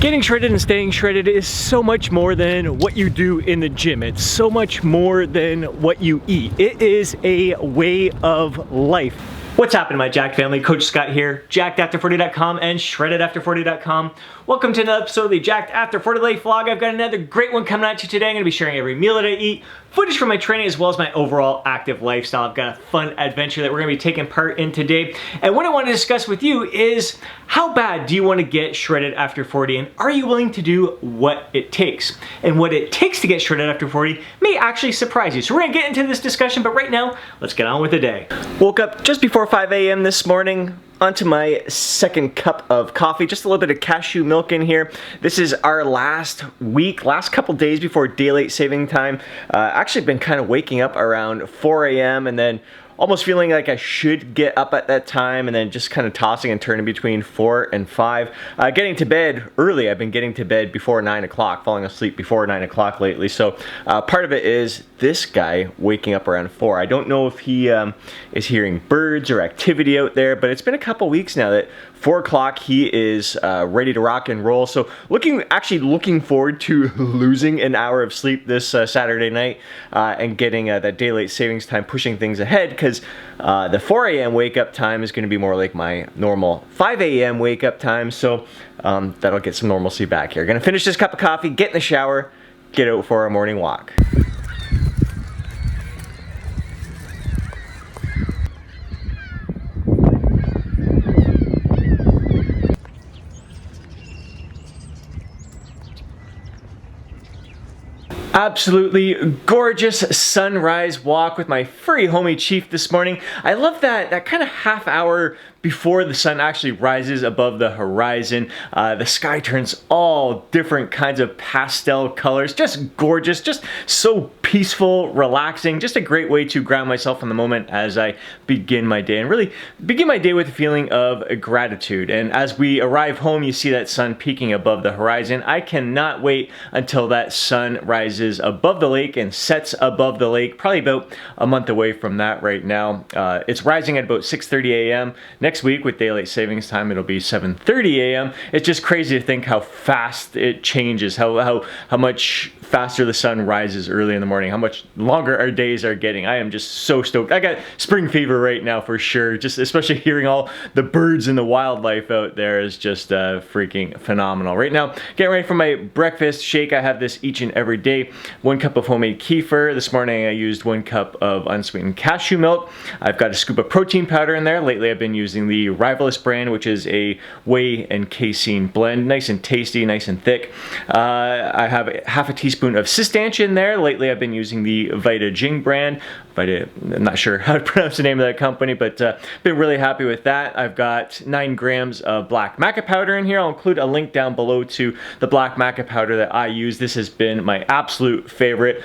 Getting shredded and staying shredded is so much more than what you do in the gym. It's so much more than what you eat. It is a way of life. What's happening, my Jacked family? Coach Scott here, jackedafter40.com and shreddedafter40.com. Welcome to another episode of the Jacked After 40 Life vlog. I've got another great one coming at you today. I'm gonna be sharing every meal that I eat, footage from my training, as well as my overall active lifestyle. I've got a fun adventure that we're gonna be taking part in today. And what I want to discuss with you is, how bad do you want to get shredded after 40, and are you willing to do what it takes? And what it takes to get shredded after 40 may actually surprise you. So we're gonna get into this discussion, but right now, let's get on with the day. Woke up just before 5 a.m. this morning. Onto my second cup of coffee, just a little bit of cashew milk in here. This is our last couple days before daylight saving time. Actually been kind of waking up around 4 a.m. and then almost feeling like I should get up at that time, and then just kind of tossing and turning between 4 and 5. Getting to bed early. I've been getting to bed before 9 o'clock, falling asleep before 9 o'clock lately. So part of it is this guy waking up around 4. I don't know if he is hearing birds or activity out there, but it's been a couple weeks now that 4 o'clock he is ready to rock and roll. So actually looking forward to losing an hour of sleep this Saturday night and getting that daylight savings time, pushing things ahead, because the 4 a.m. wake up time is going to be more like my normal 5 a.m. wake up time. So that'll get some normalcy back here. Gonna finish this cup of coffee, get in the shower, get out for a morning walk. Absolutely gorgeous sunrise walk with my furry homie Chief this morning. I love that kind of half hour before the sun actually rises above the horizon. The sky turns all different kinds of pastel colors. Just gorgeous, just so peaceful, relaxing. Just a great way to ground myself in the moment as I begin my day, and really begin my day with a feeling of gratitude. And as we arrive home, you see that sun peaking above the horizon. I cannot wait until that sun rises above the lake and sets above the lake. Probably about a month away from that right now. It's rising at about 6:30 a.m. Next week with daylight savings time, it'll be 7:30 a.m. It's just crazy to think how fast it changes, how much faster the sun rises early in the morning, how much longer our days are getting. I am just so stoked. I got spring fever right now for sure. Just especially hearing all the birds and the wildlife out there is just freaking phenomenal. Right now, getting ready for my breakfast shake. I have this each and every day. 1 cup of homemade kefir. This morning I used 1 cup of unsweetened cashew milk. I've got a scoop of protein powder in there. Lately I've been using the Rivalus brand, which is a whey and casein blend. Nice and tasty, nice and thick. I have half a teaspoon of Sistantia in there. Lately I've been using the Vita Jing brand. I'm not sure how to pronounce the name of that company, but been really happy with that. I've got 9 grams of black maca powder in here. I'll include a link down below to the black maca powder that I use. This has been my absolute favorite,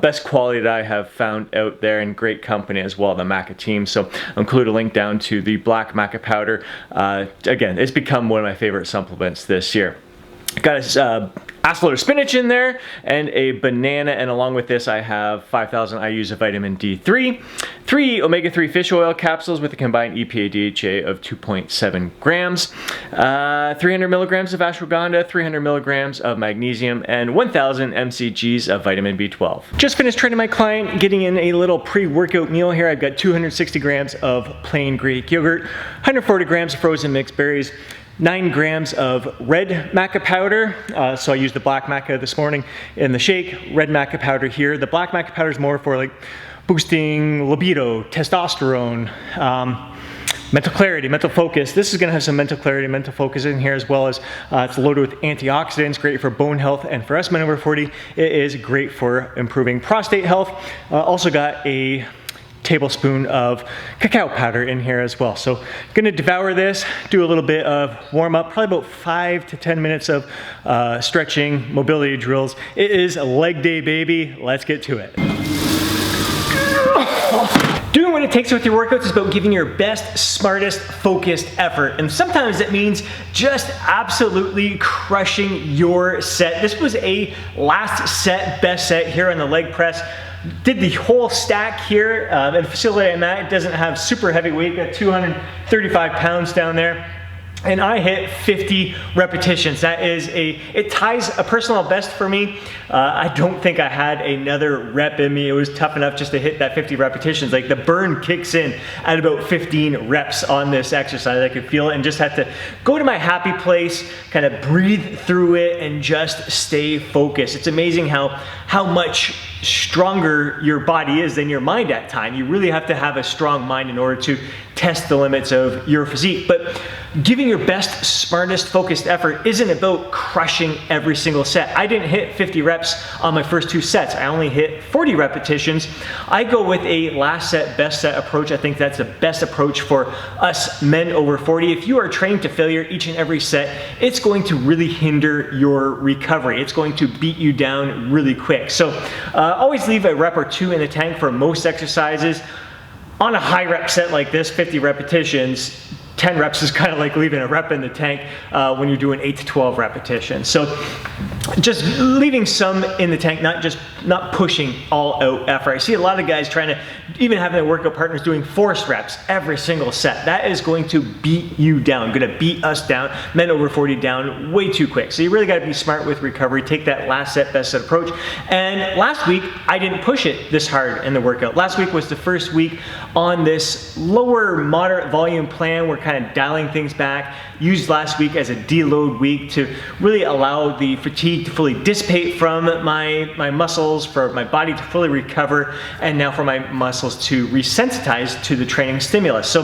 best quality that I have found out there, and great company as well, the Maca team. So I'll include a link down to the black maca powder. Again, it's become one of my favorite supplements this year. Got a assload of spinach in there and a banana, and along with this I have 5,000 IUs of vitamin D3, 3 omega-3 fish oil capsules with a combined EPA-DHA of 2.7 grams, 300 milligrams of ashwagandha, 300 milligrams of magnesium, and 1,000 mcgs of vitamin B12. Just finished training my client, getting in a little pre-workout meal here. I've got 260 grams of plain Greek yogurt, 140 grams of frozen mixed berries, 9 grams of red maca powder. So I used the black maca this morning in the shake, red maca powder here. The black maca powder is more for like boosting libido, testosterone, mental clarity, mental focus. This is gonna have some mental clarity, mental focus in here, as well as it's loaded with antioxidants, great for bone health. And for us men over 40, it is great for improving prostate health. Also got a tablespoon of cacao powder in here as well. So gonna devour this, do a little bit of warm up, probably about 5 to 10 minutes of stretching, mobility drills. It is a leg day, baby. Let's get to it. Doing what it takes with your workouts is about giving your best, smartest, focused effort. And sometimes it means just absolutely crushing your set. This was a last set, best set here on the leg press. Did the whole stack here at the facility I'm at. It doesn't have super heavy weight, got 235 pounds down there. and I hit 50 repetitions. That is it ties a personal best for me. I don't think I had another rep in me. It was tough enough just to hit that 50 repetitions. Like the burn kicks in at about 15 reps on this exercise. I could feel it and just had to go to my happy place, kind of breathe through it and just stay focused. It's amazing how much stronger your body is than your mind at time. You really have to have a strong mind in order to test the limits of your physique. But giving your best, smartest, focused effort isn't about crushing every single set. I didn't hit 50 reps on my first 2 sets. I only hit 40 repetitions. I go with a last set, best set approach. I think that's the best approach for us men over 40. If you are training to failure each and every set, it's going to really hinder your recovery. It's going to beat you down really quick. So always leave a rep or 2 in the tank for most exercises. On a high rep set like this, 50 repetitions, 10 reps is kind of like leaving a rep in the tank when you're doing 8 to 12 repetitions. So just leaving some in the tank, not pushing all out effort. I see a lot of guys trying to, even having their workout partners doing forced reps every single set. That is going to beat you down, going to beat us down, men over 40 down way too quick. So you really got to be smart with recovery. Take that last set, best set approach. And last week, I didn't push it this hard in the workout. Last week was the first week on this lower moderate volume plan. We're kind of dialing things back. Used last week as a deload week to really allow the fatigue to fully dissipate from my muscles, for my body to fully recover, and now for my muscles to resensitize to the training stimulus. So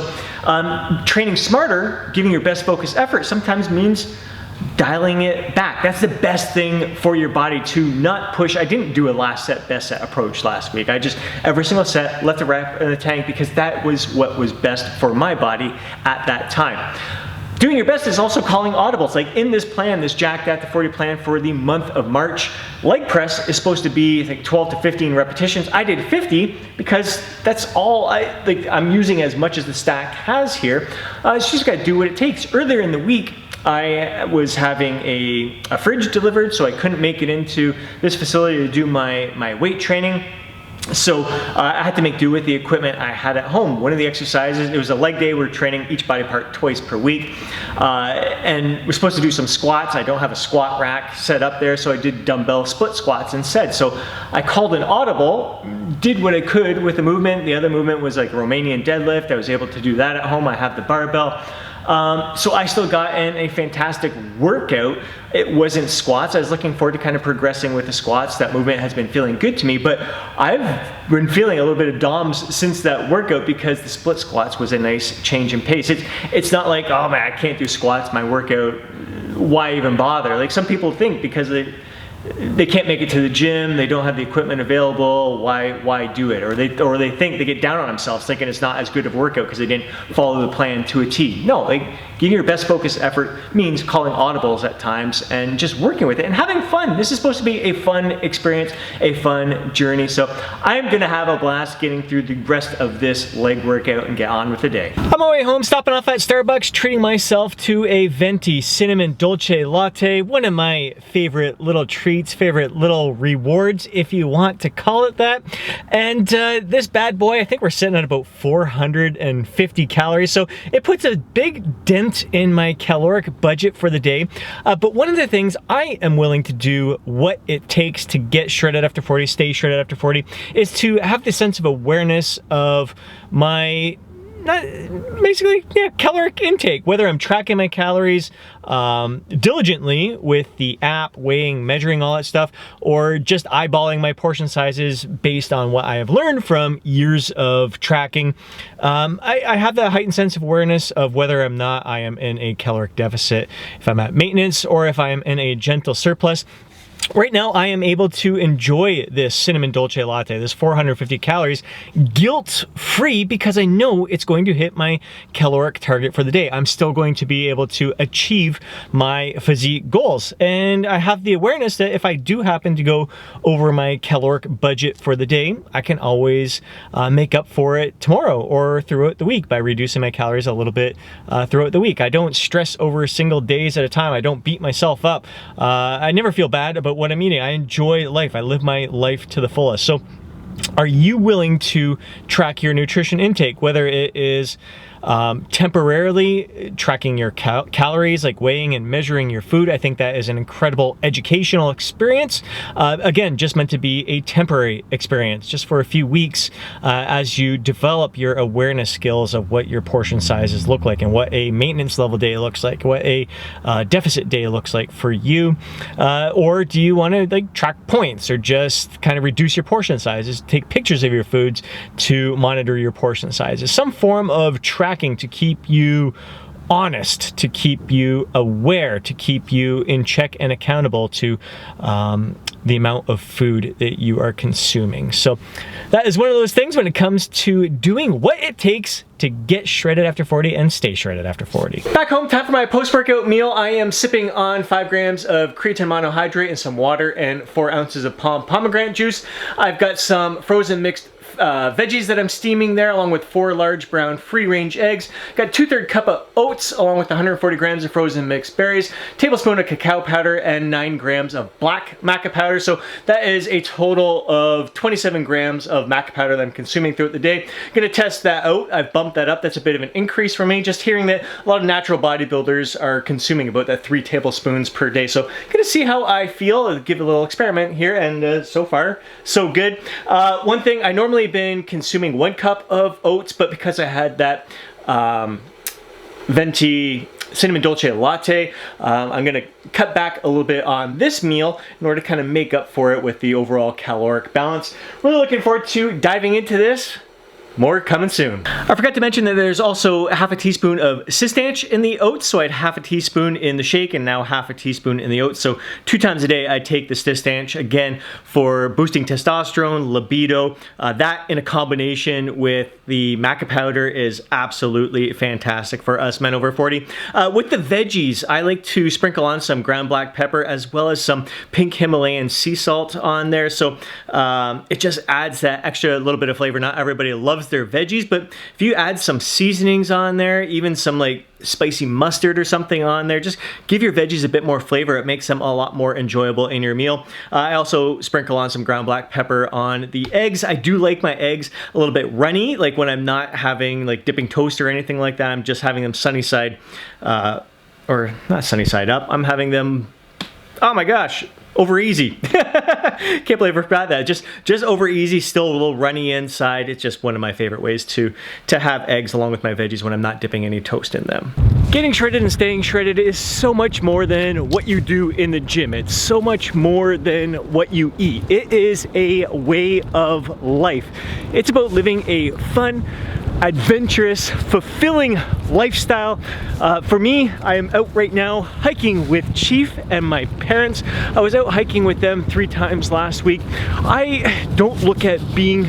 training smarter, giving your best focused effort sometimes means dialing it back. That's the best thing for your body, to not push. I didn't do a last set, best set approach last week. I just, every single set, left a rep in the tank because that was what was best for my body at that time. Doing your best is also calling audibles. Like in this plan, this Jacked at the 40 plan for the month of March, leg press is supposed to be, I think, 12 to 15 repetitions. I did 50 because that's all I'm using as much as the stack has here. So you just gotta do what it takes. Earlier in the week, I was having a fridge delivered, so I couldn't make it into this facility to do my weight training. So I had to make do with the equipment I had at home. One of the exercises, it was a leg day. We're training each body part twice per week. And we're supposed to do some squats. I don't have a squat rack set up there, so I did dumbbell split squats instead. So I called an audible, did what I could with the movement. The other movement was like Romanian deadlift. I was able to do that at home. I have the barbell. So I still got in a fantastic workout. It wasn't squats. I was looking forward to kind of progressing with the squats. That movement has been feeling good to me, but I've been feeling a little bit of DOMS since that workout because the split squats was a nice change in pace. It's not like, oh man, I can't do squats, my workout, why even bother? Like some people think because they can't make it to the gym, they don't have the equipment available, why do it? Or they think, they get down on themselves thinking it's not as good of a workout because they didn't follow the plan to a T. No, like giving your best focused effort means calling audibles at times and just working with it and having fun. This is supposed to be a fun experience, a fun journey. So I'm gonna have a blast getting through the rest of this leg workout and get on with the day. On my way home, stopping off at Starbucks, treating myself to a venti cinnamon dolce latte, one of my favorite little treats, favorite little rewards, if you want to call it that. And this bad boy, I think we're sitting at about 450 calories. So it puts a big dent in my caloric budget for the day. But one of the things I am willing to do what it takes to get shredded after 40, stay shredded after 40, is to have the sense of awareness of my basically, yeah, caloric intake, whether I'm tracking my calories diligently with the app, weighing, measuring all that stuff, or just eyeballing my portion sizes based on what I have learned from years of tracking. I have that heightened sense of awareness of whether I am in a caloric deficit, if I'm at maintenance, or if I am in a gentle surplus. Right now, I am able to enjoy this cinnamon dolce latte, this 450 calories, guilt-free because I know it's going to hit my caloric target for the day. I'm still going to be able to achieve my physique goals. And I have the awareness that if I do happen to go over my caloric budget for the day, I can always make up for it tomorrow or throughout the week by reducing my calories a little bit throughout the week. I don't stress over single days at a time. I don't beat myself up. I never feel bad about what I'm eating. I enjoy life. I live my life to the fullest. So are you willing to track your nutrition intake, whether it is temporarily tracking your calories, like weighing and measuring your food. I think that is an incredible educational experience. Again, just meant to be a temporary experience, just for a few weeks, as you develop your awareness skills of what your portion sizes look like and what a maintenance level day looks like, what a deficit day looks like for you. Or do you want to like track points, or just kind of reduce your portion sizes, take pictures of your foods to monitor your portion sizes? Some form of tracking to keep you honest, to keep you aware, to keep you in check and accountable to the amount of food that you are consuming. So that is one of those things when it comes to doing what it takes to get shredded after 40 and stay shredded after 40. Back home, time for my post-workout meal. I am sipping on 5 grams of creatine monohydrate and some water and 4 ounces of pomegranate juice. I've got some frozen mixed veggies that I'm steaming there, along with 4 large brown free-range eggs. Got 2/3 cup of oats, along with 140 grams of frozen mixed berries, tablespoon of cacao powder, and 9 grams of black maca powder. So that is a total of 27 grams of maca powder that I'm consuming throughout the day. Gonna test that out. I've bumped that up. That's a bit of an increase for me. Just hearing that a lot of natural bodybuilders are consuming about that 3 tablespoons per day. So gonna see how I feel. I'll give a little experiment here, and so far, so good. One thing, I normally been consuming 1 cup of oats, but because I had that venti cinnamon dolce latte, I'm gonna cut back a little bit on this meal in order to kind of make up for it with the overall caloric balance. Really looking forward to diving into this. More coming soon. I forgot to mention that there's also half a teaspoon of Systanch in the oats, so I had half a teaspoon in the shake and now half a teaspoon in the oats. So 2 times a day I take the Systanch, again, for boosting testosterone, libido. That in a combination with the maca powder is absolutely fantastic for us men over 40. With the veggies, I like to sprinkle on some ground black pepper as well as some pink Himalayan sea salt on there. So it just adds that extra little bit of flavor. Not everybody loves their veggies, but if you add some seasonings on there, even some like spicy mustard or something on there, just give your veggies a bit more flavor. It makes them a lot more enjoyable in your meal. I also sprinkle on some ground black pepper on the eggs. I do like my eggs a little bit runny, like when I'm not having like dipping toast or anything like that. I'm just having them sunny side, or not sunny side up. I'm having them, oh my gosh, over easy. Can't believe I forgot that. Just over easy, still a little runny inside. It's just one of my favorite ways to have eggs along with my veggies when I'm not dipping any toast in them. Getting shredded and staying shredded is so much more than what you do in the gym. It's so much more than what you eat. It is a way of life. It's about living a fun, adventurous, fulfilling lifestyle. For me, I am out right now hiking with Chief and my parents. I was out hiking with them 3 times last week. I don't look at being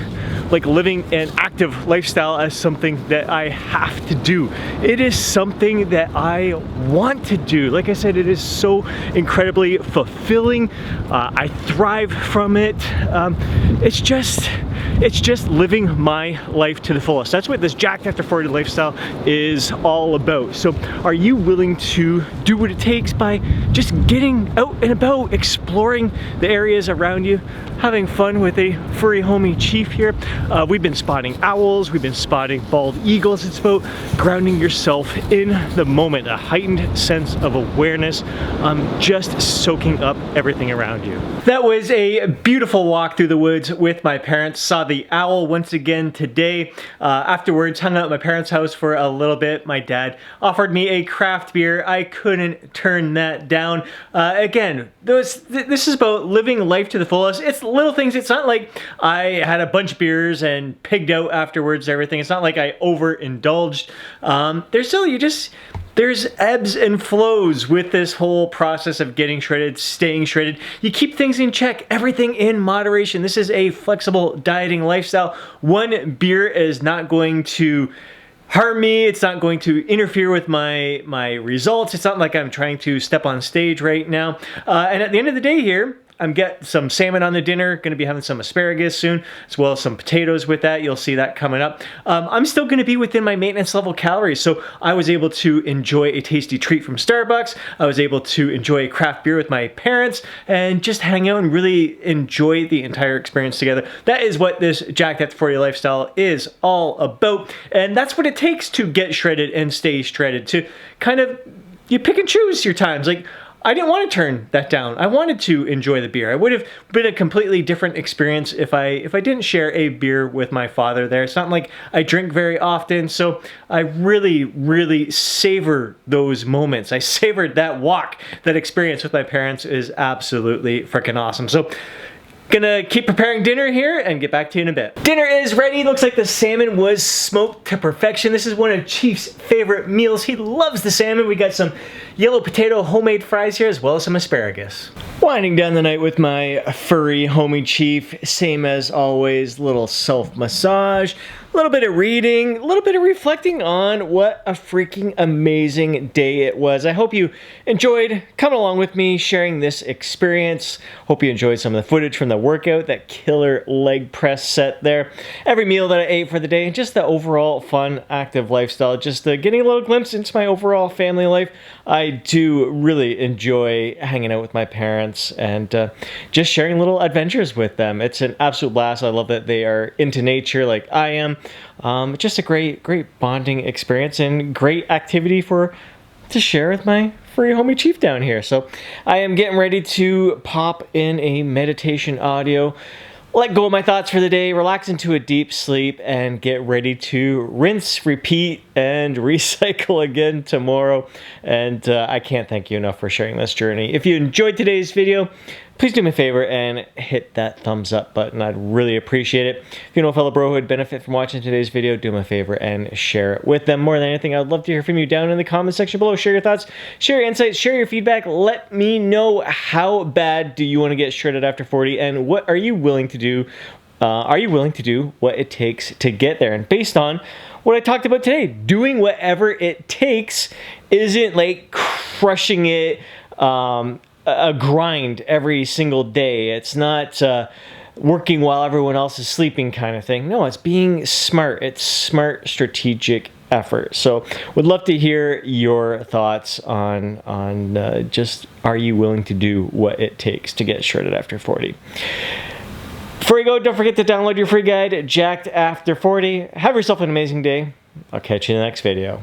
like living an active lifestyle as something that I have to do. It is something that I want to do. Like I said, it is so incredibly fulfilling. I thrive from it. It's just living my life to the fullest. That's what this Jacked After 40 lifestyle is all about. So are you willing to do what it takes by just getting out and about, exploring the areas around you, having fun with a furry homie Chief here? We've been spotting owls, we've been spotting bald eagles. It's about grounding yourself in the moment, a heightened sense of awareness, just soaking up everything around you. That was a beautiful walk through the woods with my parents. Saw the owl once again today. Afterwards, hung out at my parents' house for a little bit. My dad offered me a craft beer. I couldn't turn that down. Again, this is about living life to the fullest. It's little things. It's not like I had a bunch of beers and pigged out afterwards and everything. It's not like I overindulged. There's ebbs and flows with this whole process of getting shredded, staying shredded. You keep things in check, everything in moderation. This is a flexible dieting lifestyle. One beer is not going to harm me. It's not going to interfere with my results. It's not like I'm trying to step on stage right now. And at the end of the day here, I'm getting some salmon on the dinner, gonna be having some asparagus soon, as well as some potatoes with that. You'll see that coming up. I'm still gonna be within my maintenance level calories, so I was able to enjoy a tasty treat from Starbucks. I was able to enjoy a craft beer with my parents and just hang out and really enjoy the entire experience together. That is what this Jacked After 40 lifestyle is all about, and that's what it takes to get shredded and stay shredded, to kind of, you pick and choose your times. Like, I didn't want to turn that down. I wanted to enjoy the beer. It would have been a completely different experience if I didn't share a beer with my father there. It's not like I drink very often, so I really, really savor those moments. I savored that walk. That experience with my parents is absolutely freaking awesome. So, gonna keep preparing dinner here and get back to you in a bit. Dinner is ready. Looks like the salmon was smoked to perfection. This is one of Chief's favorite meals. He loves the salmon. We got some yellow potato homemade fries here, as well as some asparagus. Winding down the night with my furry homie Chief. Same as always, little self-massage, a little bit of reading, a little bit of reflecting on what a freaking amazing day it was. I hope you enjoyed coming along with me, sharing this experience. Hope you enjoyed some of the footage from the workout, that killer leg press set there. Every meal that I ate for the day, and just the overall fun, active lifestyle. Just getting a little glimpse into my overall family life. I do really enjoy hanging out with my parents and just sharing little adventures with them. It's an absolute blast. I love that they are into nature like I am. Just a great bonding experience and great activity to share with my furry homie Chief down here. So I am getting ready to pop in a meditation audio, let go of my thoughts for the day, relax into a deep sleep, and get ready to rinse, repeat, and recycle again tomorrow. And I can't thank you enough for sharing this journey. If you enjoyed today's video, please do me a favor and hit that thumbs up button. I'd really appreciate it. If you know a fellow bro who would benefit from watching today's video, do me a favor and share it with them. More than anything, I'd love to hear from you down in the comment section below. Share your thoughts, share your insights, share your feedback. Let me know, how bad do you want to get shredded after 40, and what are you willing to do? Are you willing to do what it takes to get there? And based on what I talked about today, doing whatever it takes isn't like crushing it, a grind every single day. It's not working while everyone else is sleeping kind of thing. No, it's being smart. It's smart, strategic effort. So would love to hear your thoughts on just, are you willing to do what it takes to get shredded after 40? Before you go, don't forget to download your free guide, Jacked After 40. Have yourself an amazing day. I'll catch you in the next video.